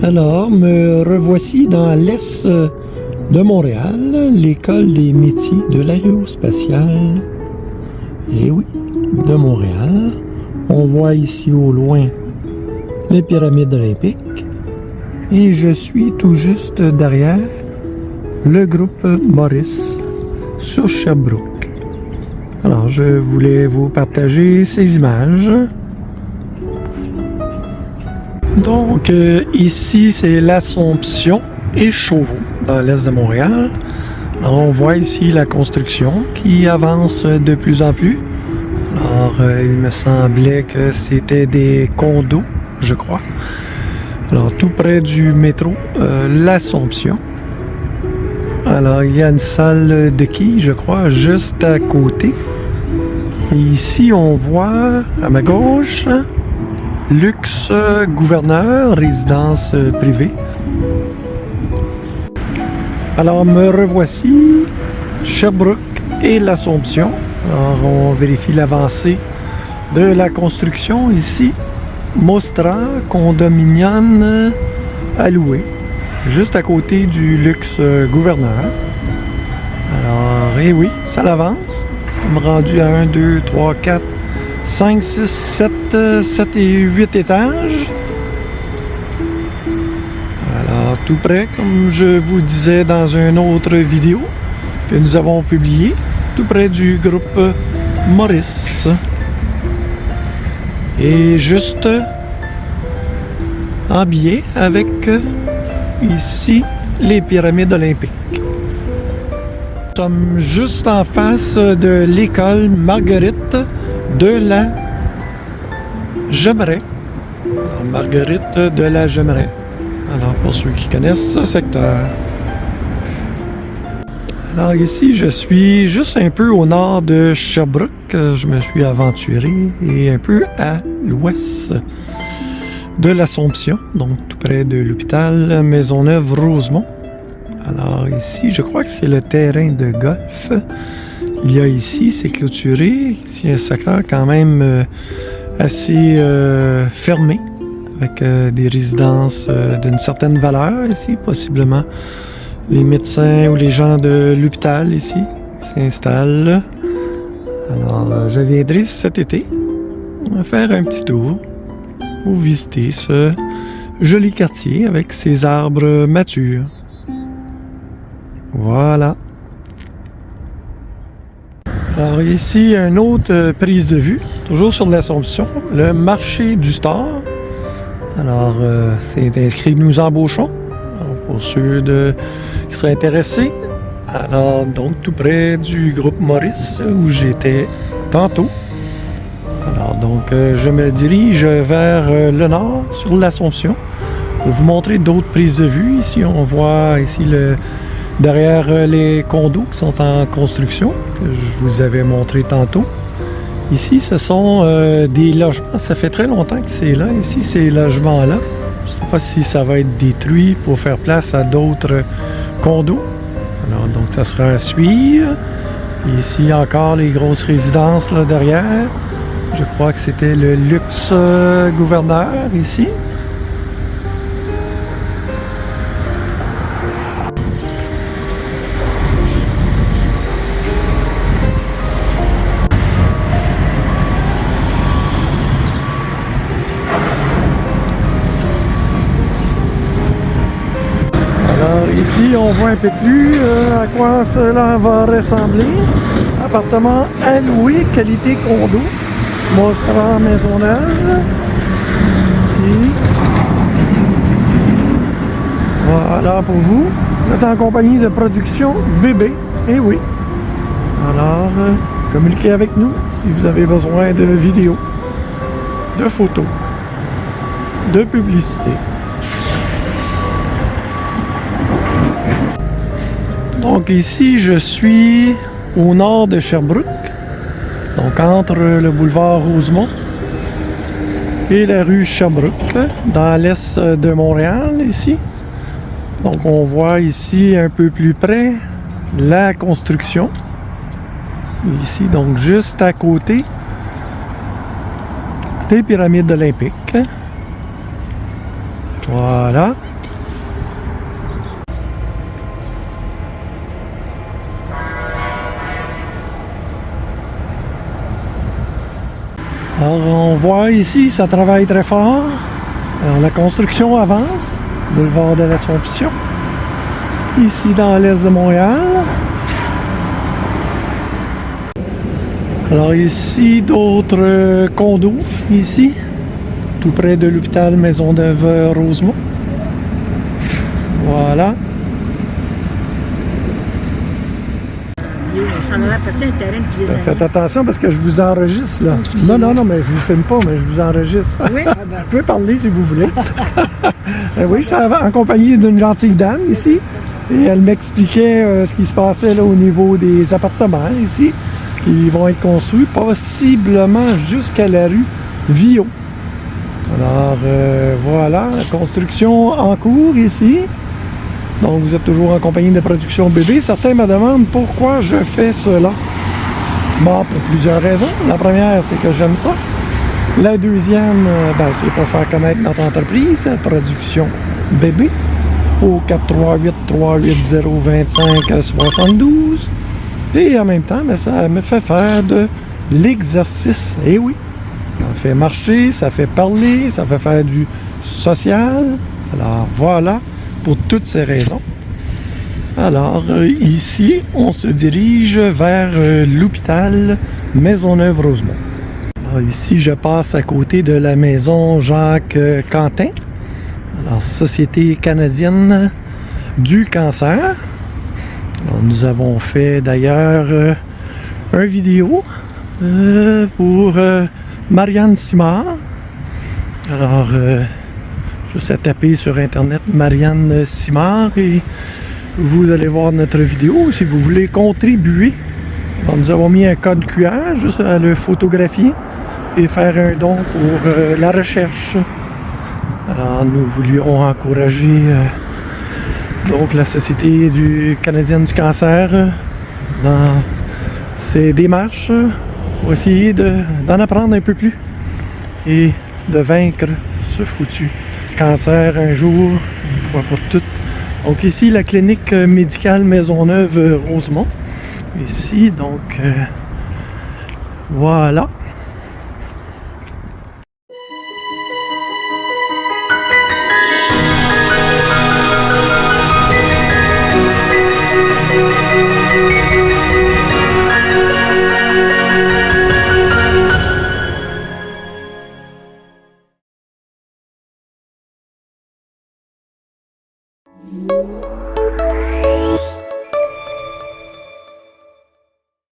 Alors, me revoici dans l'est de Montréal, l'école des métiers de l'aérospatiale. Et oui, de Montréal. On voit ici au loin les pyramides olympiques. Et je suis tout juste derrière le groupe Maurice sur Sherbrooke. Alors, je voulais vous partager ces images. Donc, ici, c'est l'Assomption et Chauveau, dans l'est de Montréal. Alors, on voit ici la construction qui avance de plus en plus. Alors, il me semblait que c'était des condos, je crois. Alors, tout près du métro, l'Assomption. Alors, il y a une salle de quilles, je crois, juste à côté. Et ici, on voit, à ma gauche, Luxe Gouverneur, résidence privée. Alors, me revoici, Sherbrooke et l'Assomption. Alors, on vérifie l'avancée de la construction ici. Mostra Condominium à louer, juste à côté du Luxe Gouverneur. Alors, et oui, ça l'avance. Ça me rendu à 1, 2, 3, 4, 5, 6, 7 et 8 étages. Alors, tout près, comme je vous disais dans une autre vidéo que nous avons publiée, tout près du groupe Maurice. Et juste en biais avec ici les pyramides olympiques. Nous sommes juste en face de l'école Marguerite de la Jemeraie. Alors, Marguerite de la Jemeraie. Alors, pour ceux qui connaissent ce secteur. Alors ici, je suis juste un peu au nord de Sherbrooke. Je me suis aventuré et un peu à l'ouest de l'Assomption, donc tout près de l'hôpital Maisonneuve-Rosemont. Alors ici, je crois que c'est le terrain de golf. Il y a ici, c'est clôturé. C'est un secteur quand même assez fermé, avec des résidences d'une certaine valeur ici, possiblement. Les médecins ou les gens de l'hôpital ici s'installent. Alors, je viendrai cet été faire un petit tour pour visiter ce joli quartier avec ses arbres matures. Voilà. Alors ici, une autre prise de vue, toujours sur l'Assomption, le marché du store. Alors, c'est inscrit « Nous embauchons ». Pour ceux qui seraient intéressés. Alors, donc, tout près du groupe Maurice, où j'étais tantôt. Alors, donc, je me dirige vers le nord, sur l'Assomption, pour vous montrer d'autres prises de vue. Ici, on voit ici derrière les condos qui sont en construction, que je vous avais montré tantôt. Ici, ce sont des logements. Ça fait très longtemps que c'est là. Ici, ces logements-là. Je ne sais pas si ça va être détruit pour faire place à d'autres condos. Alors, donc, ça sera à suivre. Et ici, encore les grosses résidences là derrière. Je crois que c'était le Luxe Gouverneur ici. Ici, on voit un peu plus à quoi cela va ressembler. Appartement à louer, qualité condo. Mostra Maisonneuve. Ici. Voilà pour vous. Vous êtes en compagnie de production Bébé. Eh oui. Alors, communiquez avec nous si vous avez besoin de vidéos, de photos, de publicité. Donc ici, je suis au nord de Sherbrooke, donc entre le boulevard Rosemont et la rue Sherbrooke, dans l'est de Montréal, ici. Donc on voit ici un peu plus près la construction. Ici, donc juste à côté des pyramides olympiques. Voilà. Alors, on voit ici, ça travaille très fort. Alors, la construction avance. Boulevard de l'Assomption. Ici, dans l'est de Montréal. Alors, ici, d'autres condos, ici. Tout près de l'hôpital Maisonneuve-Rosemont. Voilà. On s'en allait partir un terrain depuis des années. Faites attention parce que je vous enregistre là. Non, mais je vous filme pas, mais je vous enregistre. Oui, Vous pouvez parler si vous voulez. Oui, je suis en compagnie d'une gentille dame ici. Et elle m'expliquait ce qui se passait là au niveau des appartements ici, qui vont être construits possiblement jusqu'à la rue Viau. Alors voilà, la construction en cours ici. Donc vous êtes toujours en compagnie de Production Bébé. Certains me demandent pourquoi je fais cela. Bon, pour plusieurs raisons. La première, c'est que j'aime ça. La deuxième, c'est pour faire connaître notre entreprise, Production Bébé, au 438-380-2572. Et en même temps, ça me fait faire de l'exercice. Et oui, ça fait marcher, ça fait parler, ça fait faire du social. Alors voilà, pour toutes ces raisons. Alors ici, on se dirige vers l'hôpital Maisonneuve-Rosemont. Alors ici, je passe à côté de la maison Jacques-Quentin. Alors, Société canadienne du cancer. Alors, nous avons fait d'ailleurs une vidéo pour Marianne Simard. Alors, juste à taper sur Internet Marianne Simard et vous allez voir notre vidéo si vous voulez contribuer. Alors, nous avons mis un code QR juste à le photographier et faire un don pour la recherche. Alors, nous voulions encourager donc la Société canadienne du cancer dans ses démarches pour essayer d'en apprendre un peu plus et de vaincre ce foutu cancer un jour, une fois pour toutes. Donc ici, la clinique médicale Maisonneuve-Rosemont. Ici, donc, voilà.